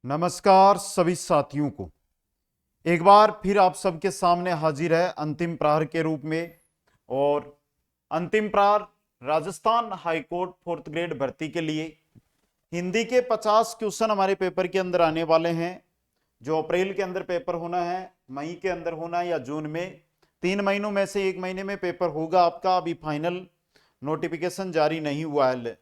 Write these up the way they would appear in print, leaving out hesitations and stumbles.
नमस्कार सभी साथियों को। एक बार फिर आप सबके सामने हाजिर है अंतिम प्रहार के रूप में। और अंतिम प्रहार राजस्थान हाईकोर्ट फोर्थ ग्रेड भर्ती के लिए हिंदी के 50 क्वेश्चन हमारे पेपर के अंदर आने वाले हैं, जो अप्रैल के अंदर पेपर होना है, मई के अंदर होना है या जून में। 3 महीनों में से 1 महीने में पेपर होगा आपका। अभी फाइनल नोटिफिकेशन जारी नहीं हुआ है,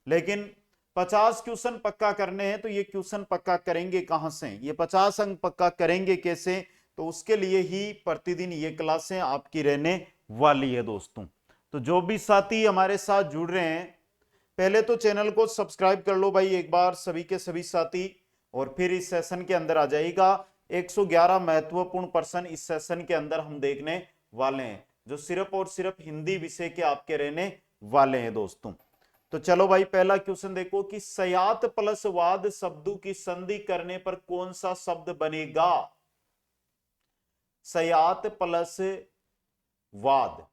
लेकिन 50 क्वेश्चन पक्का करने हैं। तो ये क्वेश्चन पक्का करेंगे कहां से, ये 50 अंक पक्का करेंगे कैसे? तो उसके लिए ही प्रतिदिन ये क्लासें आपकी रहने वाली है दोस्तों। तो जो भी साथी हमारे साथ जुड़ रहे हैं, पहले तो चैनल को सब्सक्राइब कर लो भाई एक बार सभी के सभी साथी, और फिर इस सेशन के अंदर आ जाएगा। 111 महत्वपूर्ण प्रश्न इस सेशन के अंदर हम देखने वाले हैं, जो सिर्फ और सिर्फ हिंदी विषय के आपके रहने वाले हैं दोस्तों। तो चलो भाई, पहला क्वेश्चन देखो कि सयात प्लस वाद शब्दों की संधि करने पर कौन सा शब्द बनेगा? सयात प्लस वाद,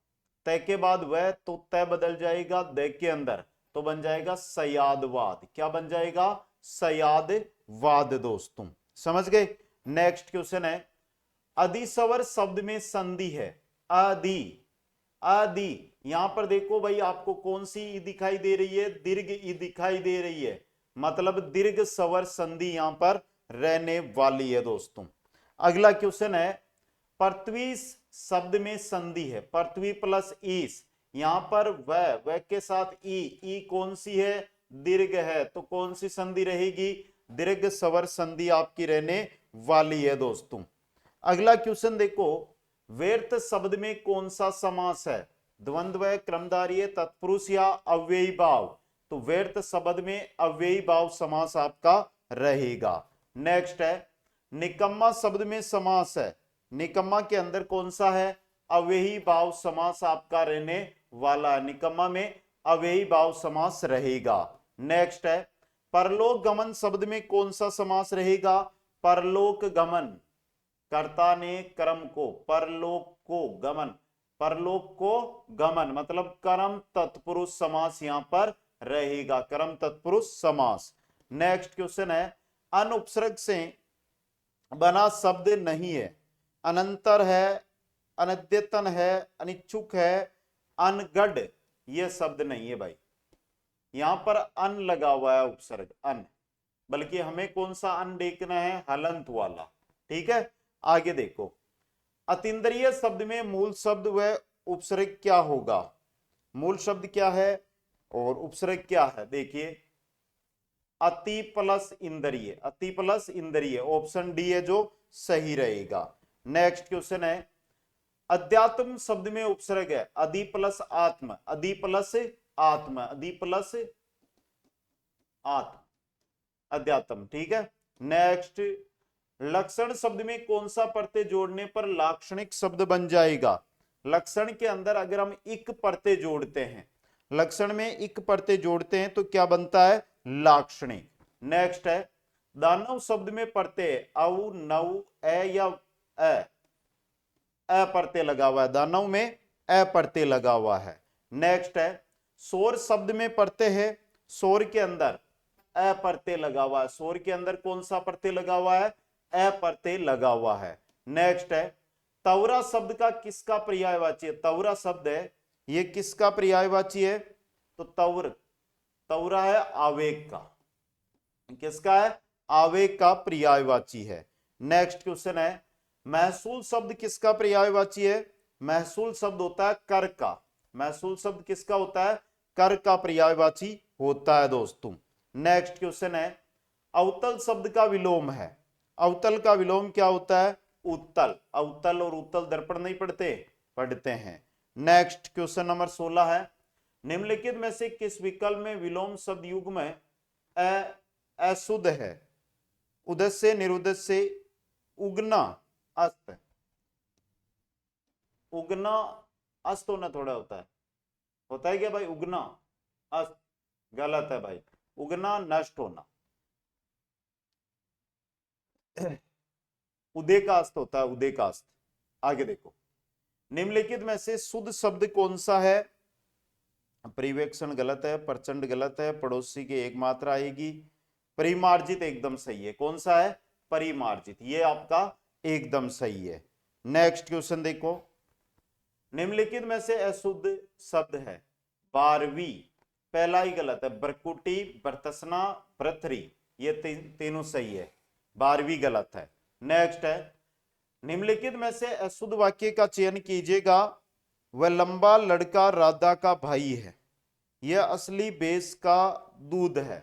तय के बाद वह तो तय बदल जाएगा दे के अंदर, तो बन जाएगा सयादवाद। क्या बन जाएगा? सयादवाद दोस्तों, समझ गए। नेक्स्ट क्वेश्चन है, अधिसवर शब्द में संधि है आदि। आदि, यहां पर देखो भाई, आपको कौन सी ई दिखाई दे रही है? दीर्घ ई दिखाई दे रही है, मतलब दीर्घ स्वर संधि यहां पर रहने वाली है दोस्तों। अगला क्वेश्चन है, पृथ्वी शब्द में संधि है, पृथ्वी प्लस ईस। यहां पर वह के साथ ई कौन सी है? दीर्घ है, तो कौन सी संधि रहेगी? दीर्घ स्वर संधि आपकी रहने वाली है दोस्तों। अगला क्वेश्चन देखो, व्यर्थ शब्द में कौन सा समास है? द्वंद्व, क्रमधारय, तत्पुरुष या अव्ययी भाव? तो व्यर्थ शब्द में अव्ययी भाव समास आपका रहेगा। नेक्स्ट है, निकम्मा शब्द में समास है, निकम्मा के अंदर कौन सा है? अव्ययी भाव समास आपका रहने वाला है, निकम्मा में अव्ययी भाव समास रहेगा। नेक्स्ट है, परलोक गमन शब्द में कौन सा समास रहेगा? परलोक गमन, कर्ता ने कर्म को, परलोक को गमन, परलोक को गमन मतलब कर्म तत्पुरुष समास यहां पर रहेगा, कर्म तत्पुरुष समास। नेक्स्ट क्वेश्चन है, अनुपसर्ग से बना शब्द नहीं है, अनंतर है, अनद्यतन है, अनिच्छुक है, अनगढ़, ये शब्द नहीं है भाई। यहां पर अन लगा हुआ है, उपसर्ग अन, बल्कि हमें कौन सा अन देखना है? हलंत वाला। ठीक है, आगे देखो, अतीन्द्रिय शब्द में मूल शब्द व उपसर्ग क्या होगा? मूल शब्द क्या है और उपसर्ग क्या है? देखिए, अति प्लस इंद्रिय, अति प्लस इंद्रिय, ऑप्शन डी है जो सही रहेगा। नेक्स्ट क्वेश्चन है, अध्यात्म शब्द में उपसर्ग है अधि प्लस आत्म, अधि प्लस आत्म, अधि प्लस आत्म, अध्यात्म। ठीक है। नेक्स्ट, लक्षण शब्द में कौन सा प्रत्यय जोड़ने पर लाक्षणिक शब्द बन जाएगा? लक्षण के अंदर अगर हम इक प्रत्यय जोड़ते हैं, लक्षण में इक प्रत्यय जोड़ते हैं तो क्या बनता है? लाक्षणिक। नेक्स्ट है, दानव शब्द में प्रत्यय औ नव ए या अ प्रत्यय लगा हुआ है, दानव में अ प्रत्यय लगा हुआ है। नेक्स्ट है, शोर शब्द में प्रत्यय है, शोर के अंदर अ प्रत्यय लगा हुआ है, शोर के अंदर कौन सा प्रत्यय लगा हुआ है? अ प्रत्यय लगा हुआ है। नेक्स्ट है, तवरा शब्द का किसका पर्यायवाची है? तवरा शब्द है, ये किसका पर्यायवाची है? तो तवर, तवरा है आवेग का, किसका है? आवेग का पर्यायवाची है। नेक्स्ट क्वेश्चन है, महसूल शब्द किसका पर्यायवाची है? महसूल शब्द होता है कर का, महसूल शब्द किसका होता है? कर का पर्यायवाची होता है दोस्तों। नेक्स्ट क्वेश्चन है, अवतल शब्द का विलोम है, अवतल का विलोम क्या होता है? उत्तल। अवतल और उत्तल दर्पण नहीं पढ़ते? पढ़ते हैं। नेक्स्ट क्वेश्चन नंबर 16 है, निम्नलिखित में से किस विकल्प में विलोम शब्द युग्म में अशुद्ध है? उद्देश्य, निरुद्देश्य, उगना, अस्त। उगना अस्त होना थोड़ा होता है क्या भाई? उगना अस्त गलत है भाई, उगना नष्ट होना, उदय का अस्त होता है, उदय का अस्त। आगे देखो, निम्नलिखित में से शुद्ध शब्द कौन सा है? परिवेक्षण गलत है, प्रचंड गलत है, पड़ोसी की एक मात्रा आएगी, परिमार्जित एकदम सही है। कौन सा है? परिमार्जित, ये आपका एकदम सही है। नेक्स्ट क्वेश्चन देखो, निम्नलिखित में से अशुद्ध शब्द है 12वीं, पहला ही गलत है, बरकुटी, बरतसना, बरथरी, ये तीनों सही है, 12वीं गलत है। नेक्स्ट है, निम्नलिखित में से अशुद्ध वाक्य का चयन कीजिएगा। वह लंबा लड़का राधा का भाई है, यह असली भैंस का दूध है।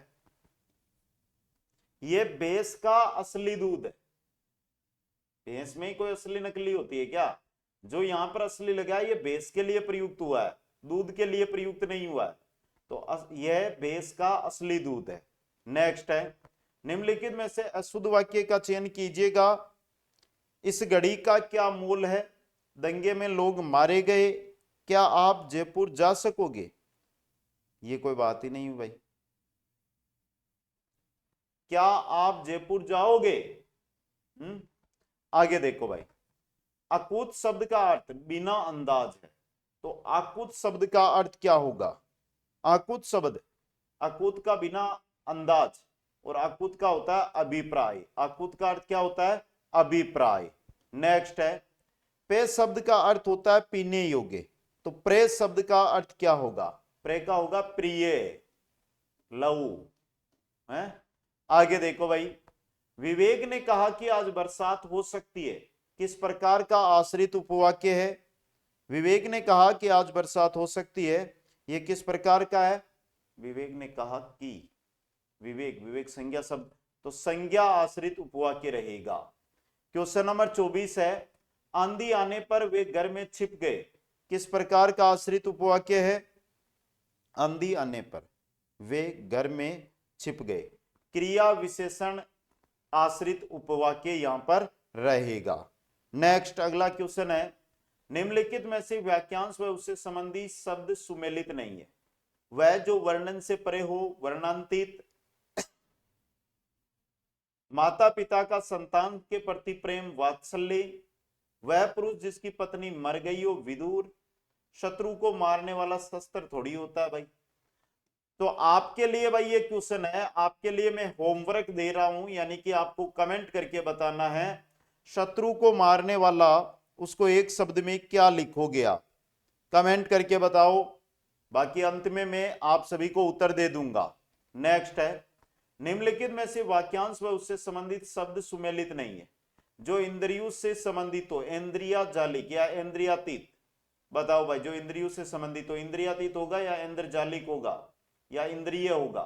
ये भैंस का असली दूध है। भैंस में ही कोई असली नकली होती है क्या? जो यहां पर असली लगा है ये भैंस के लिए प्रयुक्त हुआ है, दूध के लिए प्रयुक्त नहीं हुआ है। तो यह भैंस का असली दूध है। नेक्स्ट है, निम्नलिखित में से अशुद्ध वाक्य का चयन कीजिएगा। इस घड़ी का क्या मूल है? दंगे में लोग मारे गए, क्या आप जयपुर जा सकोगे? ये कोई बात ही नहीं हुई भाई। क्या आप जयपुर जाओगे? आगे देखो भाई, अकूत शब्द का अर्थ बिना अंदाज है, तो अकूत शब्द का अर्थ क्या होगा? अकूत शब्द, अकूत का बिना अंदाज, और अकूत का होता है अभिप्राय। अकूत का अर्थ क्या होता है? अभिप्राय। नेक्स्ट है, पे शब्द का अर्थ होता है पीने योग्य, तो प्रे शब्द का अर्थ क्या होगा? प्रे का होगा प्रिय, लव है। आगे देखो भाई, विवेक ने कहा कि आज बरसात हो सकती है, किस प्रकार का आश्रित उपवाक्य है? विवेक ने कहा कि आज बरसात हो सकती है, यह किस प्रकार का है? विवेक ने कहा कि, विवेक, विवेक संज्ञा शब्द, तो संज्ञा आश्रित उपवाक्य रहेगा। क्वेश्चन नंबर 24 है, आंधी आने पर वे घर में छिप गए, किस प्रकार का आश्रित उपवाक्य है? आंधी आने पर वे घर में छिप गए, क्रिया विशेषण आश्रित उपवाक्य यहां पर रहेगा। नेक्स्ट अगला क्वेश्चन है, निम्नलिखित में से वाक्यांश व उससे संबंधी शब्द सुमेलित नहीं है। वह जो वर्णन से परे हो, वर्णांतित, माता पिता का संतान के प्रति प्रेम वात्सल्य, वह पुरुष जिसकी पत्नी मर गई हो, विदुर, शत्रु को मारने वाला शस्त्र थोड़ी होता है भाई। तो आपके लिए भाई ये क्वेश्चन है, आपके लिए मैं होमवर्क दे रहा हूं, यानी कि आपको कमेंट करके बताना है शत्रु को मारने वाला, उसको एक शब्द में क्या लिखोगे आप? कमेंट करके बताओ, बाकी अंत में मैं आप सभी को उत्तर दे दूंगा। नेक्स्ट है, निम्नलिखित में से वाक्यांश व उससे संबंधित शब्द सुमेलित नहीं है। जो इंद्रियों से संबंधित हो, इंद्रिया जालिक या इंद्रियातीत, बताओ भाई, जो इंद्रियों से संबंधित हो, इंद्रियातीत होगा या इंद्रजालिक होगा या इंद्रिय होगा?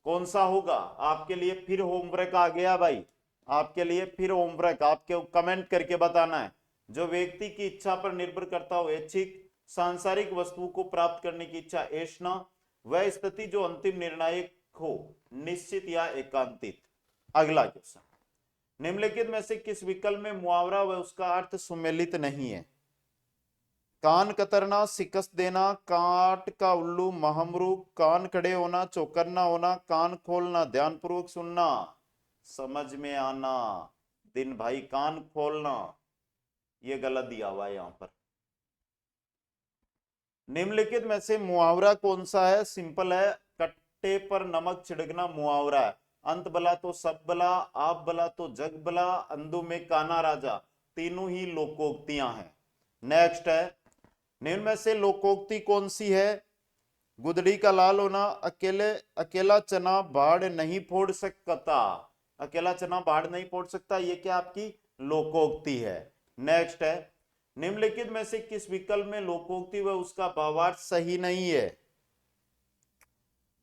कौन सा होगा? आपके लिए फिर होमवर्क आ गया भाई, आपके लिए फिर होमवर्क, आपके कमेंट करके बताना है। जो व्यक्ति की इच्छा पर निर्भर करता हो, ऐच्छिक सांसारिक वस्तु को प्राप्त करने की इच्छा, ऐष्णा, वह स्थिति जो अंतिम निर्णायक हो, निश्चित या एकांतित। अगला क्वेश्चन, निम्नलिखित में से किस विकल्प में मुहावरा व उसका अर्थ सुमेलित नहीं है? कान कतरना, शिकस्त देना, काट का उल्लू, महमरू, कान खड़े होना, चौकन्ना होना, कान खोलना, ध्यानपूर्वक सुनना, समझ में आना। दिन भाई कान खोलना, ये गलत दिया हुआ है यहां पर। निम्नलिखित में से मुहावरा कौन सा है? सिंपल है, कट्टे पर नमक छिड़कना मुहावरा है। अंत बला तो सब बला, आप बला तो जग बला, अंधों में काना राजा, तीनों ही लोकोक्तियां हैं। नेक्स्ट है, निम्न में से लोकोक्ति कौन सी है? गुदड़ी का लाल होना, अकेला चना बाढ़ नहीं फोड़ सकता, अकेला चना बाढ़ नहीं फोड़ सकता, ये क्या आपकी लोकोक्ति है। नेक्स्ट है, निम्नलिखित में से किस विकल्प में लोकोक्ति व उसका भावार्थ सही नहीं है?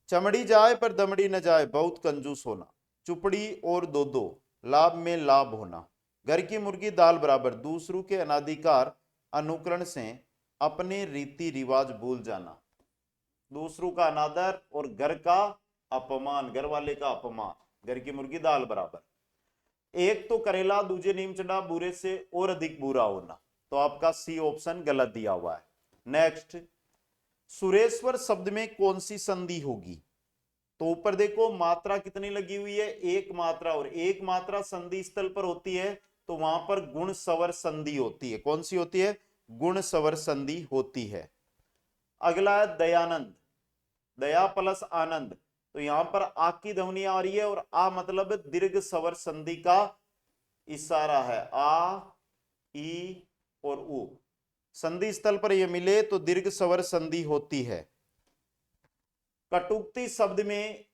चमड़ी जाए पर दमड़ी न जाए, बहुत कंजूस होना, चुपड़ी और दो दो, लाभ में लाभ होना, घर की मुर्गी दाल बराबर, दूसरों के अनाधिकार अनुकरण से अपने रीति रिवाज भूल जाना, दूसरों का अनादर और घर का अपमान, घर वाले का अपमान, घर की मुर्गी दाल बराबर। एक तो करेला दूजे नीम चढ़ा, बुरे से और अधिक बुरा होना, तो आपका सी ऑप्शन गलत दिया हुआ है। नेक्स्ट, सुरेश्वर शब्द में कौन सी संधि होगी? तो ऊपर देखो मात्रा कितनी लगी हुई है, एक मात्रा, और एक मात्रा संधि स्थल पर होती है तो वहां पर गुण सवर संधि होती है। कौन सी होती है? गुण सवर संधि होती है। अगला है दयानंद, दया प्लस आनंद, तो यहां पर आ की ध्वनि आ रही है और आ मतलब दीर्घ स्वर संधि का इशारा है। आ, ई और उ संधि स्थल पर यह मिले तो दीर्घ स्वर संधि होती है। कटुक्ति शब्द में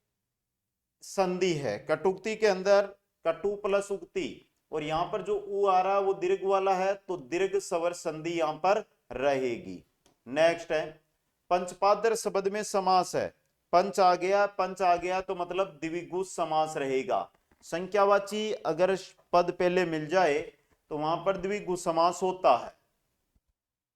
संधि है। कटुक्ति के अंदर कटु प्लस उक्ति और यहां पर जो उ आ रहा है वो दीर्घ वाला है, तो दीर्घ स्वर संधि यहां पर रहेगी। नेक्स्ट है पंचपादर शब्द में समास है। पंच आ गया, पंच आ गया तो मतलब द्विगु समास रहेगा। संख्यावाची अगर पद पहले मिल जाए तो वहां पर द्विगु समास होता है।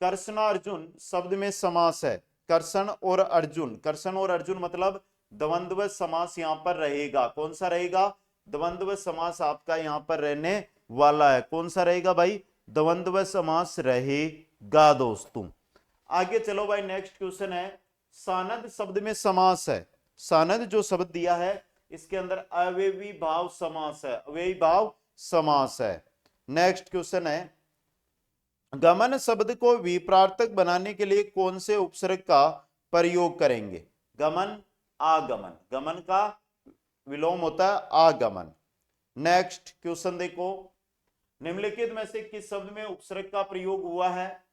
कर्षणार्जुन शब्द में समास है। कर्षण और अर्जुन, कर्षण और अर्जुन मतलब द्वंद्व समास यहां पर रहेगा। कौन सा रहेगा? द्वंद्व समास आपका यहां पर रहने वाला है। कौन सा रहेगा भाई? द्वंद्व समास रहेगा दोस्तों। आगे चलो भाई, नेक्स्ट क्वेश्चन है सानद शब्द में समास है। सानद जो शब्द दिया है इसके अंदर अव्ययी भाव समास है। अव्ययी भाव समास है। नेक्स्ट क्वेश्चन है गमन शब्द को विप्रार्थक बनाने के लिए कौन से उपसर्ग का प्रयोग करेंगे? गमन, आगमन। गमन का विलोम होता है आगमन। नेक्स्ट क्वेश्चन देखो, निम्नलिखित में से किस शब्द में उपसर्ग का प्रयोग हुआ है?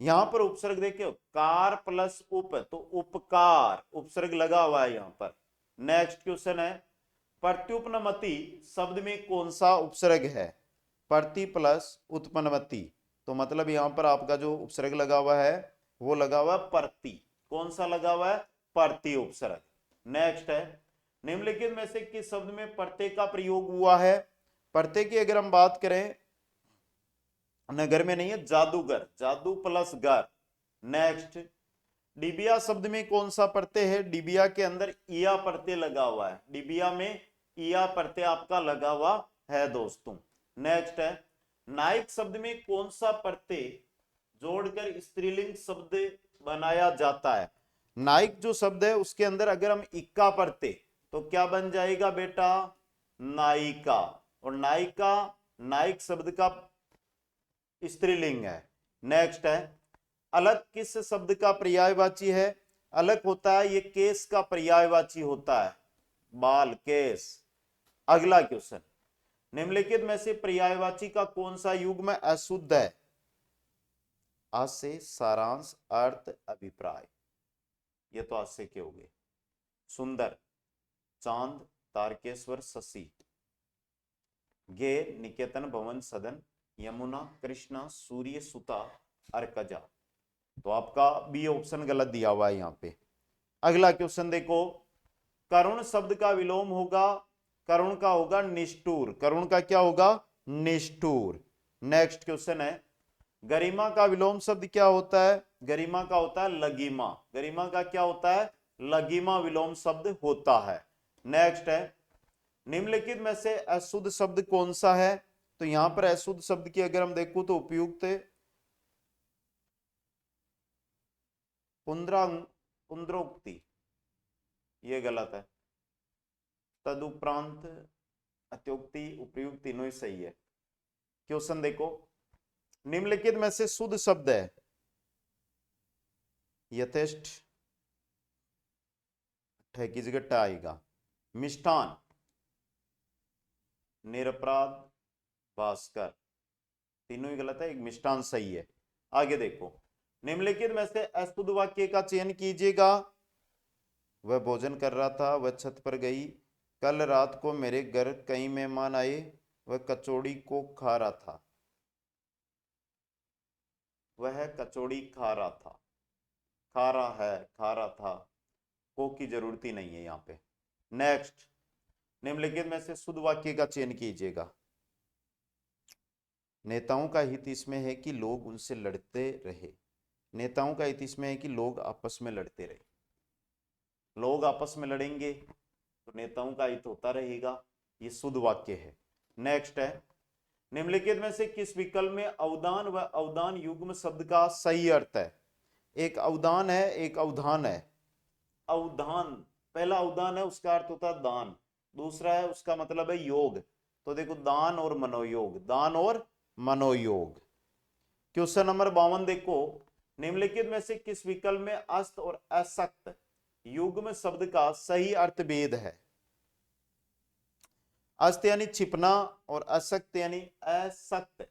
यहां पर उपसर्ग देखिए कार प्लस उप, तो उपकार उपसर्ग लगा हुआ है यहां पर। नेक्स्ट क्वेश्चन है प्रत्युपनमति शब्द में कौन सा उपसर्ग है? प्रति प्लस उत्पन्नमति, तो मतलब यहां पर आपका जो उपसर्ग लगा हुआ है वो लगा हुआ है प्रति। कौन सा लगा हुआ है? प्रति उपसर्ग। नेक्स्ट है निम्नलिखित में से किस शब्द में प्रत्यय का प्रयोग हुआ है? प्रत्यय की अगर हम बात करें, नगर में नहीं है, जादूगर, जादू प्लस गर। नेक्स्ट डिबिया शब्द में कौन सा प्रत्यय है? डिबिया के अंदर इया प्रत्यय लगा हुआ है। डिबिया में इया प्रत्यय आपका लगा हुआ है दोस्तों। नेक्स्ट है नायक शब्द में कौन सा प्रत्यय जोड़कर स्त्रीलिंग शब्द बनाया जाता है? नायक जो शब्द है उसके अंदर अगर हम इक्का प्रत्यय तो क्या बन जाएगा बेटा? नायिका। और नायिका नायक शब्द का स्त्रीलिंग है। नेक्स्ट है अलग किस शब्द का पर्यायवाची है? अलग होता है ये केस का पर्यायवाची होता है, बाल, केस। अगला क्वेश्चन निम्नलिखित में से पर्यायवाची का कौन सा युग्म अशुद्ध है? आज से सारांश, अर्थ, अभिप्राय, ये तो आज से के हो गए। सुंदर, चांद, तारकेश्वर, शशि, गे, निकेतन, भवन, सदन, यमुना, कृष्णा, सूर्य, सुता, अर्कजा। तो आपका बी ऑप्शन गलत दिया हुआ है यहां पे। अगला क्वेश्चन देखो, करुण शब्द का विलोम होगा, करुण का होगा निष्ठुर। करुण का क्या होगा? निष्ठुर। नेक्स्ट क्वेश्चन है गरिमा का विलोम शब्द क्या होता है? गरिमा का होता है लगिमा। गरिमा का क्या होता है? लगिमा विलोम शब्द होता है। नेक्स्ट है निम्नलिखित में से अशुद्ध शब्द कौन सा है? तो यहां पर अशुद्ध शब्द की अगर हम देखो तो उपयुक्त पुनरोक्ति, ये गलत है। तदुपरांत, अत्युक्ति, उपयुक्त, तीनों ही सही है। क्वेश्चन देखो निम्नलिखित में से शुद्ध शब्द है यथेष्ट, की जगह ट आएगा। मिष्ठान, निरपराध, भास्कर, तीनों ही गलत है, एक मिष्ठान सही है। आगे देखो निम्नलिखित में से अशुद्ध वाक्य का चयन कीजिएगा। वह भोजन कर रहा था, वह छत पर गई, कल रात को मेरे घर कई मेहमान आए, वह कचौड़ी को खा रहा था। वह कचौड़ी खा रहा था, खा रहा है, खा रहा था, को की जरूरत ही नहीं है यहाँ पे। नेक्स्ट निम्नलिखित में से शुद्ध वाक्य का चयन कीजिएगा। नेताओं का हित इसमें है कि लोग उनसे लड़ते रहे। नेताओं का हित इसमें है कि लोग आपस में लड़ते रहे। लोग आपस में लड़ेंगे तो नेताओं का हित होता रहेगा, ये शुद्ध वाक्य है। नेक्स्ट है निम्नलिखित में से किस विकल्प में अवदान व अवदान युग्म शब्द का सही अर्थ है? एक अवदान है, एक अवधान है। अवधान, पहला अवदान है उसका अर्थ होता है दान, दूसरा है उसका मतलब है योग। तो देखो दान और मनोयोग, दान और मनोयोग। क्वेश्चन नंबर 52 देखो निम्नलिखित में से किस विकल्प में अस्त और असक्त युग्म शब्द का सही अर्थ भेद है। अस्त यानी छिपना और असक्त यानी असक्त,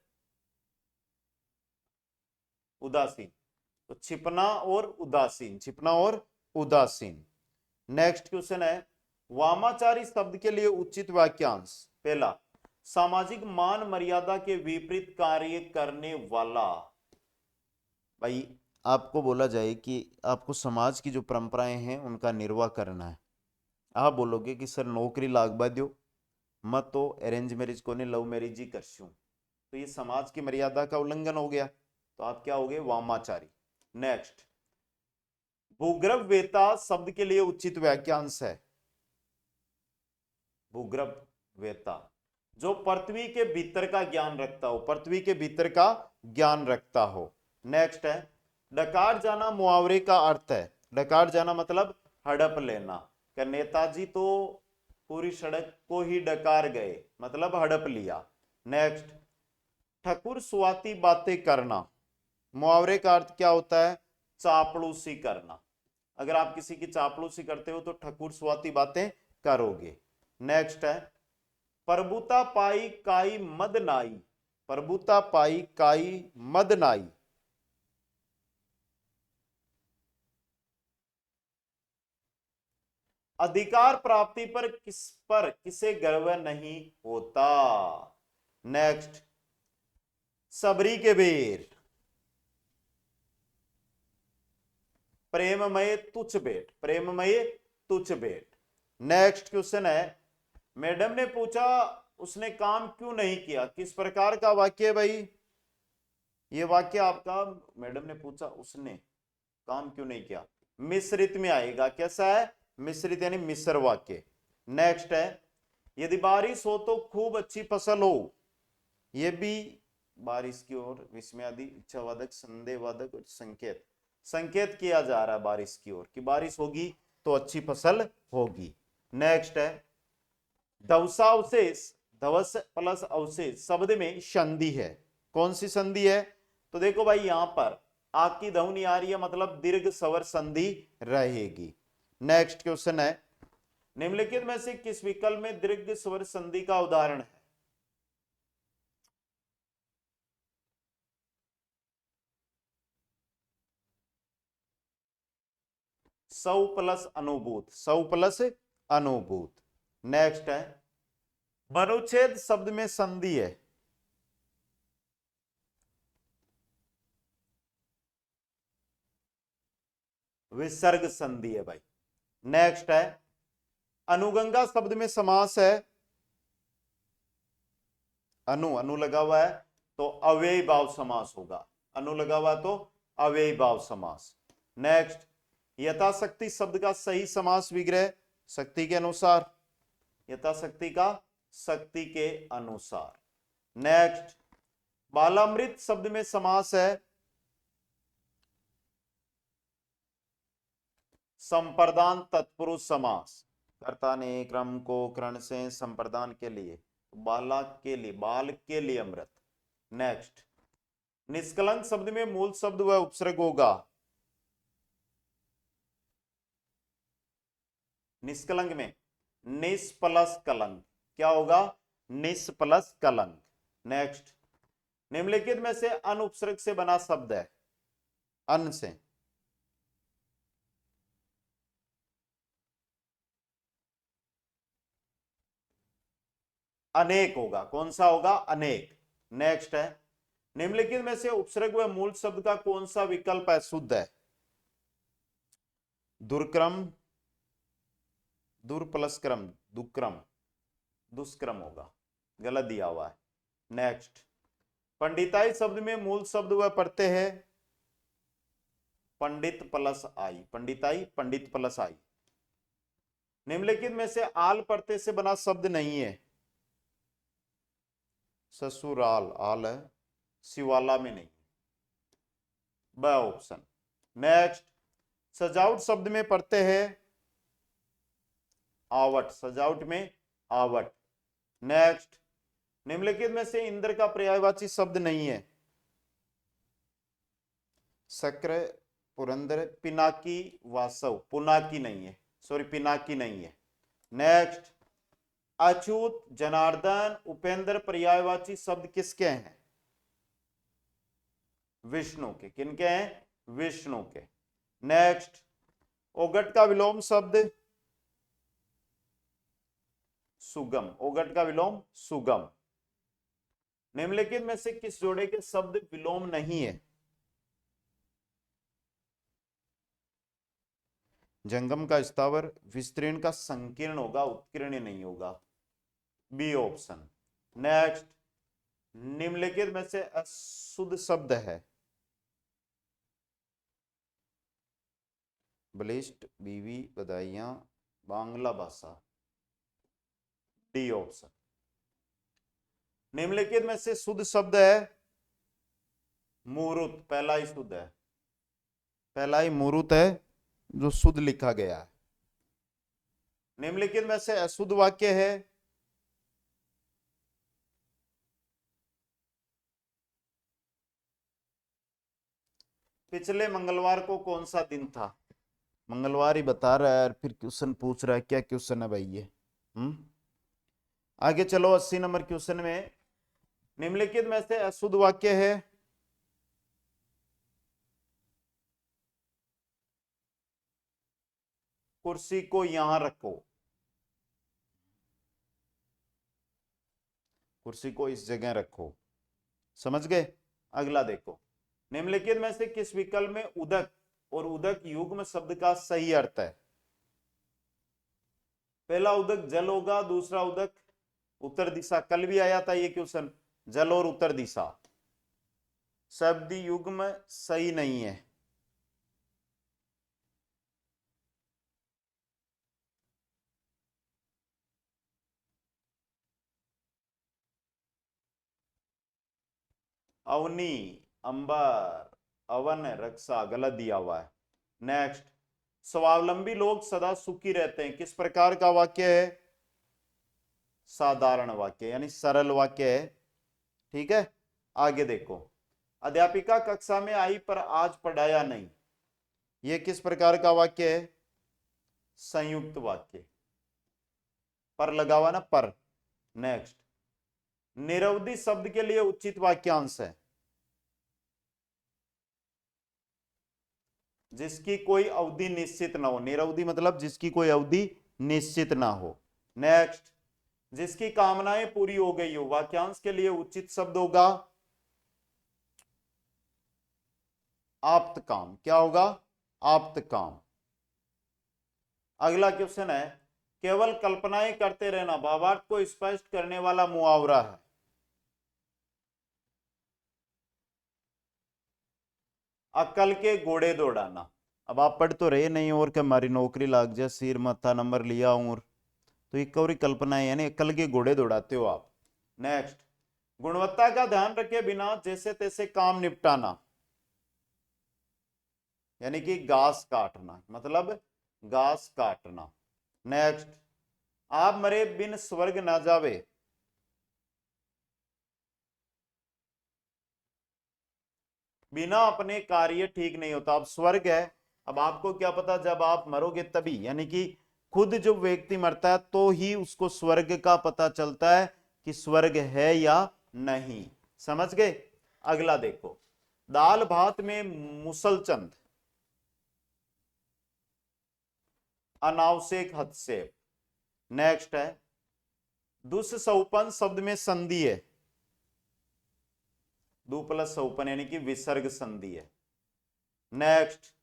उदासीन। तो छिपना और उदासीन, छिपना और उदासीन। नेक्स्ट क्वेश्चन है, वामाचारी शब्द के लिए उचित वाक्यांश। पहला, सामाजिक मान मर्यादा के विपरीत कार्य करने वाला। भाई आपको बोला जाए कि आपको समाज की जो परंपराएं हैं उनका निर्वाह करना है, आप बोलोगे कि सर नौकरी लागबा दो, मत तो अरेंज मैरिज को ने लव मैरिज ही करशूं, तो ये समाज की मर्यादा का उल्लंघन हो गया, तो आप क्या हो गए, वामाचारी। नेक्स्ट, भूगर्भ वेता शब्द के लिए उचित वाक्यांश है। भूगर्भ वेता, जो पृथ्वी के भीतर का ज्ञान रखता हो, पृथ्वी के भीतर का ज्ञान रखता हो। नेक्स्ट है, डकार जाना मुहावरे का अर्थ है। डकार जाना मतलब हड़प लेना, कि नेताजी तो पूरी सड़क को ही डकार गए, मतलब हड़प लिया। नेक्स्ट, ठकुर स्वाति बातें करना, मुहावरे का अर्थ क्या होता है, चापलूसी करना। अगर आप किसी की चापलूसी करते हो तो ठकुर स्वाति बातें करोगे। नेक्स्ट है, प्रभुता पाई काई मद नाई, प्रभुता पाई काई मद नाई। अधिकार प्राप्ति पर किसे गर्व नहीं होता। नेक्स्ट, सबरी के बेर, प्रेममय तुच्छ बेट, प्रेममय तुच्छ बेट। नेक्स्ट क्वेश्चन है, मैडम ने पूछा उसने काम क्यों नहीं किया, किस प्रकार का वाक्य है भाई ये वाक्य आपका, मैडम ने पूछा उसने काम क्यों नहीं किया, मिश्रित में आएगा। कैसा है, मिश्रित यानी मिश्र वाक्य। नेक्स्ट है, यदि बारिश हो तो खूब अच्छी फसल हो, ये भी बारिश की ओर विस्मयादि इच्छावादक संदेहवादक और संकेत, संकेत किया जा रहा है बारिश की ओर कि बारिश होगी तो अच्छी फसल होगी। नेक्स्ट है, धवसावशेष, धवस प्लस अवशेष शब्द में संधि है, कौन सी संधि है, तो देखो भाई यहां पर आग की ध्वनि आ रही है, मतलब दीर्घ स्वर संधि रहेगी। नेक्स्ट क्वेश्चन है, निम्नलिखित में से किस विकल्प में दीर्घ स्वर संधि का उदाहरण है। सौ प्लस अनुभूत, सौ प्लस अनुभूत। नेक्स्ट है, अनुच्छेद शब्द में संधि है, विसर्ग संधि है भाई। नेक्स्ट है, अनुगंगा शब्द में समास है, अनु लगा हुआ है तो अव्ययी भाव समास होगा, अनु लगा हुआ तो अव्ययी भाव समास। नेक्स्ट, यथाशक्ति शब्द का सही समास विग्रह, शक्ति के अनुसार, यथाशक्ति का शक्ति के अनुसार। नेक्स्ट, बालामृत शब्द में समास है, संप्रदान तत्पुरुष समास, कर्ता ने क्रम को करण से संप्रदान के लिए, बाला के लिए, बाल के लिए अमृत। नेक्स्ट, निष्कलंक शब्द में मूल शब्द व उपसर्ग होगा, निष्कलंक में निस प्लस कलंक, क्या होगा, निस प्लस कलंक। नेक्स्ट, निम्नलिखित में से अन उपसर्ग से बना शब्द है, अन से, अनेक होगा, कौन सा होगा, अनेक। नेक्स्ट है, निम्नलिखित में से उपसर्ग व मूल शब्द का कौन सा विकल्प है, शुद्ध है, दुर्क्रम, दुर प्लस क्रम, दुक्रम, दुष्क्रम होगा, गलत दिया हुआ है। नेक्स्ट, पंडिताई शब्द में मूल शब्द व प्रत्यय है, पंडित प्लस आई, पंडिताई पंडित प्लस आई। निम्नलिखित में से आल प्रत्यय से बना शब्द नहीं है, ससुराल आल है, शिवाला में नहीं, ब ऑप्शन। नेक्स्ट, सजावट शब्द में प्रत्यय है, आवट, सजावट में आवट। नेक्स्ट, निम्नलिखित में से इंद्र का पर्यायवाची शब्द नहीं है, शक्र पुरंदर, पिनाकी वासव, पुनाकी नहीं है, सॉरी पिनाकी नहीं है। नेक्स्ट, अच्युत, जनार्दन, उपेंद्र पर्यायवाची शब्द किसके हैं? विष्णु के। किनके हैं? विष्णु के। नेक्स्ट, ओगट का विलोम शब्द सुगम, ओगट का विलोम सुगम। निम्नलिखित में से किस जोड़े के शब्द विलोम नहीं है? जंगम का स्थावर, विस्तीर्ण का संकीर्ण होगा, उत्कीर्ण नहीं होगा, बी ऑप्शन। नेक्स्ट, निम्नलिखित में से अशुद्ध शब्द है? बलिष्ठ, बीवी, बधाइयां, बांग्ला भाषा, डी ऑप्शन। निम्नलिखित में से शुद्ध शब्द है? मूर्त, पहला ही शुद्ध है, पहला ही मूर्त है जो शुद्ध लिखा गया है। निम्नलिखित में से अशुद्ध वाक्य है? पिछले मंगलवार को कौन सा दिन था? मंगलवार ही बता रहा है, फिर क्वेश्चन पूछ रहा है, क्या क्वेश्चन है भाई ये? आगे चलो, 80 नंबर क्वेश्चन में निम्नलिखित में से अशुद्ध वाक्य है? कुर्सी को यहां रखो, कुर्सी को इस जगह रखो, समझ गए? अगला देखो, निम्नलिखित में से किस विकल्प में उदक और उदक युग्म शब्द का सही अर्थ है? पहला उदक जल होगा, दूसरा उदक उत्तर दिशा, कल भी आया था ये क्वेश्चन, जल और उत्तर दिशा। शब्द युग्म सही नहीं है। अवनी, अंबर, अवन, रक्षा, गलत दिया हुआ है। नेक्स्ट, स्वावलंबी लोग सदा सुखी रहते हैं, किस प्रकार का वाक्य है? साधारण वाक्य, यानी सरल वाक्य है। ठीक है, आगे देखो, अध्यापिका कक्षा में आई पर आज पढ़ाया नहीं, यह किस प्रकार का वाक्य है? संयुक्त वाक्य, पर लगा हुआ ना, पर। नेक्स्ट, निरवधि शब्द के लिए उचित वाक्यांश है? जिसकी कोई अवधि निश्चित ना हो, निरवधि मतलब जिसकी कोई अवधि निश्चित ना हो। नेक्स्ट, जिसकी कामनाएं पूरी हो गई हो, वाक्यांश के लिए उचित शब्द होगा आप्त काम। क्या होगा? आप्त काम। अगला क्वेश्चन है, केवल कल्पनाएं करते रहना भावार्थ को स्पष्ट करने वाला मुहावरा है? अक्ल के घोड़े दौड़ाना। अब आप पढ़ तो रहे नहीं, और क्या हमारी नौकरी लाग जाए, सिर मत्था नंबर लिया, और तो एक और कल्पना है, यानी अक्ल के घोड़े दौड़ाते हो आप। नेक्स्ट, गुणवत्ता का ध्यान रखे बिना जैसे तैसे काम निपटाना, यानी कि घास काटना, मतलब घास काटना। नेक्स्ट, आप मरे बिन स्वर्ग ना जावे, बिना अपने कार्य ठीक नहीं होता। अब स्वर्ग है, अब आपको क्या पता जब आप मरोगे तभी, यानी कि खुद जो व्यक्ति मरता है तो ही उसको स्वर्ग का पता चलता है कि स्वर्ग है या नहीं। समझ गए? अगला देखो, दाल भात में मुसलचंद, अनावश्यक हस्तक्षेप। नेक्स्ट है, दुष्सौपन शब्द में संधि है, दु प्लस सौपन यानी कि विसर्ग संधि है। नेक्स्ट,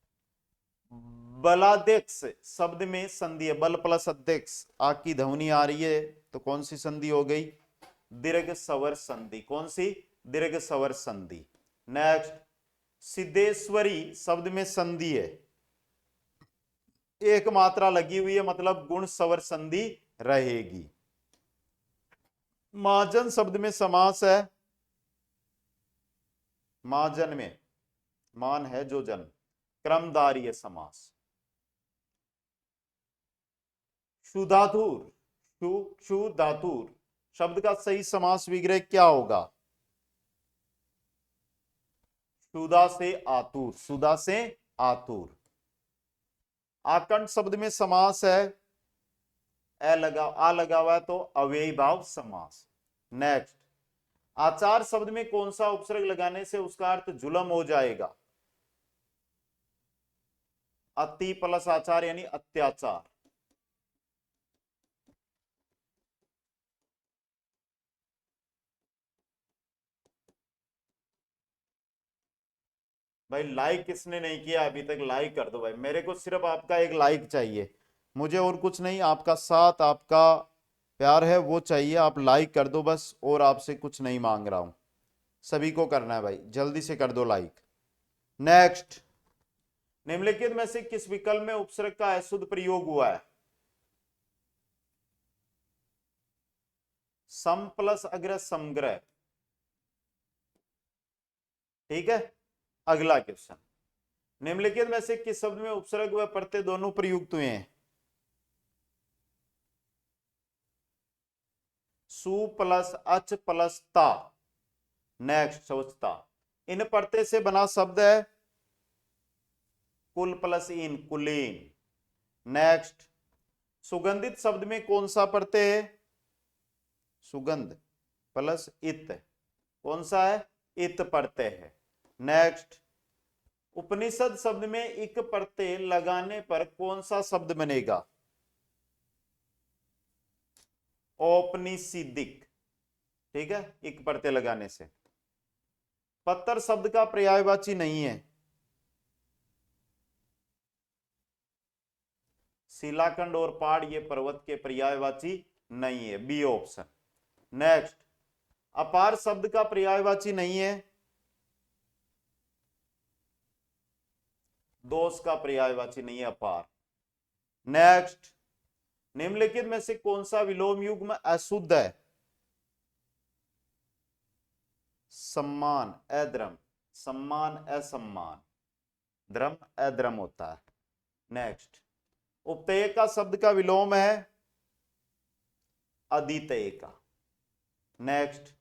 बलाध्यक्ष शब्द में संधि है, बल प्लस अध्यक्ष, आ की ध्वनि आ रही है तो कौन सी संधि हो गई? दीर्घ स्वर संधि। कौन सी? दीर्घ स्वर संधि। नेक्स्ट, सिद्धेश्वरी शब्द में संधि है, एक मात्रा लगी हुई है, मतलब गुण स्वर संधि रहेगी। महाजन शब्द में समास है, महाजन में मान है जो जन, क्रमधारीय समास। क्षुधातुर, क्षुधातुर शब्द का सही समास विग्रह क्या होगा? क्षुधा से आतुर, क्षुधा से आतुर। आकंठ शब्द में समास है, आ लगा हुआ है तो अव्ययी भाव समास। नेक्स्ट, आचार शब्द में कौन सा उपसर्ग लगाने से उसका अर्थ जुलम हो जाएगा? अति प्लस आचार यानी अत्याचार। भाई लाइक किसने नहीं किया अभी तक? लाइक कर दो भाई, मेरे को सिर्फ आपका एक लाइक चाहिए, मुझे और कुछ नहीं, आपका साथ, आपका प्यार है वो चाहिए। आप लाइक कर दो बस, और आपसे कुछ नहीं मांग रहा हूं, सभी को करना है भाई, जल्दी से कर दो लाइक। नेक्स्ट, निम्नलिखित में से किस विकल्प में उपसर्ग का अशुद्ध प्रयोग हुआ है? सम प्लस अग्र समग्र। ठीक है, अगला क्वेश्चन, निम्नलिखित में से किस शब्द में उपसर्ग व प्रत्यय दोनों प्रयुक्त हुए हैं? सु प्लस अच प्लस ता। नेक्स्ट, स्वच्छता। इन प्रत्यय से बना शब्द है कुल प्लस इन, कुलीन। नेक्स्ट, सुगंधित शब्द में कौन सा प्रत्यय है? सुगंध प्लस इत, कौन सा है? इत प्रत्यय है। नेक्स्ट, उपनिषद शब्द में इक प्रत्यय लगाने पर कौन सा शब्द बनेगा? औपनिषदिक। ठीक है, इक प्रत्यय लगाने से। पत्थर शब्द का पर्यायवाची नहीं है। शिलाखंड और पहाड़ ये पर्वत के पर्यायवाची नहीं है, बी ऑप्शन। नेक्स्ट, अपार शब्द का पर्यायवाची नहीं है। दोष का पर्यायवाची नहीं है अपार। नेक्स्ट, निम्नलिखित में से कौन सा विलोम युग्म अशुद्ध है? सम्मान अद्रम, सम्मान असम्मान, द्रम अद्रम होता है। नेक्स्ट, उपतय का शब्द का विलोम है अदितय का। नेक्स्ट,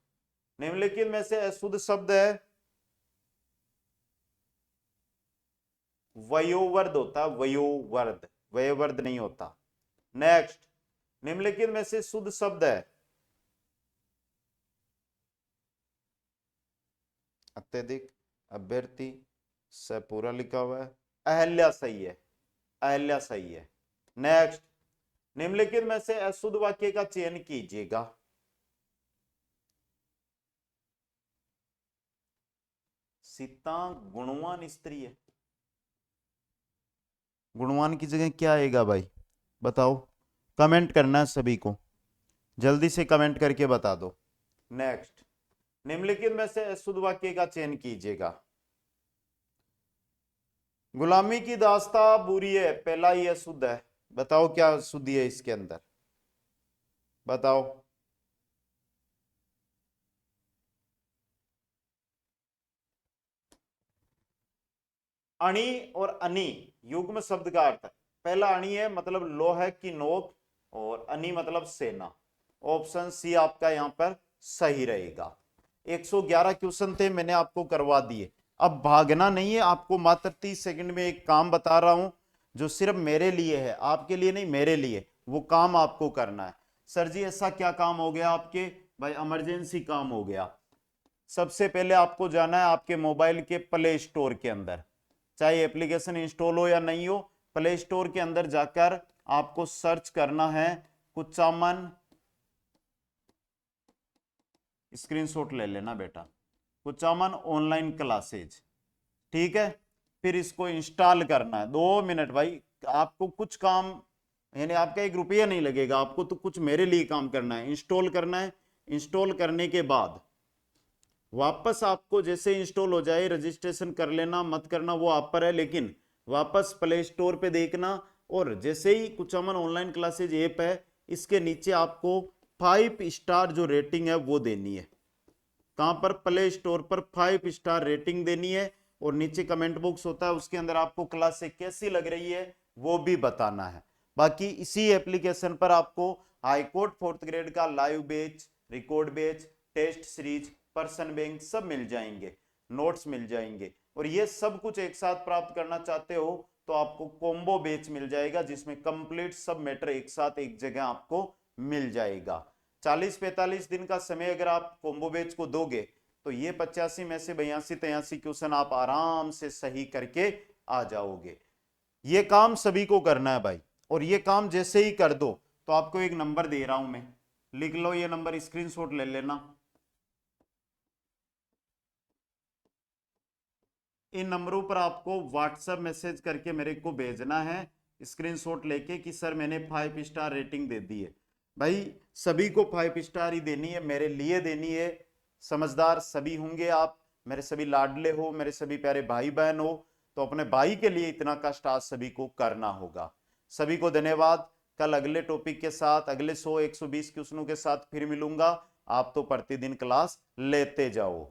निम्नलिखित में से अशुद्ध शब्द है वयोवर्ध होता है, वयोवर्ध, वयोवर्ध नहीं होता। नेक्स्ट, निम्नलिखित में से शुद्ध शब्द है अत्यधिक, अभ्यर्थी से पूरा लिखा हुआ है, अहल्या सही है, अहल्या सही है। नेक्स्ट, निम्नलिखित में से अशुद्ध वाक्य का चयन कीजिएगा। सीता गुणवान स्त्री है, गुणवान की जगह क्या आएगा भाई बताओ? कमेंट करना है सभी को, जल्दी से कमेंट करके बता दो। नेक्स्ट, निम्नलिखित में से अशुद्ध वाक्य का चयन कीजिएगा। गुलामी की दास्ता बुरी है, पहला ही अशुद्ध है, बताओ क्या शुद्धि है इसके अंदर, बताओ। अणी और अनि युग्म शब्द का अर्थ है, पहला अणी है मतलब लोहे की नोक, और अनि मतलब सेना। ऑप्शन सी आपका यहां पर सही रहेगा। 111 क्वेश्चन थे, मैंने आपको करवा दिए। अब भागना नहीं है आपको, मात्र 30 सेकंड में एक काम बता रहा हूं जो सिर्फ मेरे लिए है, आपके लिए नहीं, मेरे लिए। वो काम आपको करना है। सर जी ऐसा क्या काम हो गया आपके? भाई इमरजेंसी काम हो गया। सबसे पहले आपको जाना है आपके मोबाइल के प्ले स्टोर के अंदर, चाहे एप्लीकेशन इंस्टॉल हो या नहीं हो, प्ले स्टोर के अंदर जाकर आपको सर्च करना है कुचामन, स्क्रीनशॉट ले लेना बेटा, कुचामन ऑनलाइन क्लासेज। ठीक है, फिर इसको इंस्टॉल करना है। 2 मिनट भाई, आपको कुछ काम, यानी आपका 1 रुपया नहीं लगेगा, आपको तो कुछ मेरे लिए काम करना है, इंस्टॉल करना है। इंस्टॉल करने के बाद वापस आपको जैसे इंस्टॉल हो जाए रजिस्ट्रेशन कर लेना, मत करना वो आप पर है, लेकिन वापस प्ले स्टोर पे देखना, और जैसे ही कुचामन ऑनलाइन क्लासेज ऐप है इसके नीचे आपको 5 स्टार जो रेटिंग है वो देनी है। कहां पर? प्ले स्टोर पर 5 स्टार रेटिंग देनी है, और नीचे कमेंट बॉक्स होता है उसके अंदर आपको क्लास से कैसी लग रही है वो भी बताना है। बाकी इसी एप्लीकेशन पर आपको हाईकोर्ट 4th ग्रेड का live batch, record batch, test series, person bank सब मिल जाएंगे, नोट्स मिल जाएंगे, और ये सब कुछ एक साथ प्राप्त करना चाहते हो तो आपको कॉम्बो बैच मिल जाएगा, जिसमें कंप्लीट सब मैटर एक साथ एक जगह आपको मिल जाएगा। 40-45 दिन का समय अगर आप कॉम्बो बैच को दोगे तो ये 85 में से 82-83 क्वेश्चन आप आराम से सही करके आ जाओगे। ये काम सभी को करना है भाई, और ये काम जैसे ही कर दो तो आपको एक नंबर दे रहा हूं मैं, लिख लो ये नंबर, स्क्रीनशॉट ले लेना। इन नंबरों पर आपको व्हाट्सएप मैसेज करके मेरे को भेजना है स्क्रीनशॉट लेके कि सर मैंने 5 स्टार रेटिंग दे दी है। भाई सभी को 5 स्टार ही देनी है, मेरे लिए देनी है। समझदार सभी होंगे आप, मेरे सभी लाडले हो, मेरे सभी प्यारे भाई बहन हो, तो अपने भाई के लिए इतना कष्ट आज सभी को करना होगा। सभी को धन्यवाद। कल अगले टॉपिक के साथ, अगले 100-120 क्वेश्चनों के साथ फिर मिलूंगा। आप तो प्रतिदिन क्लास लेते जाओ।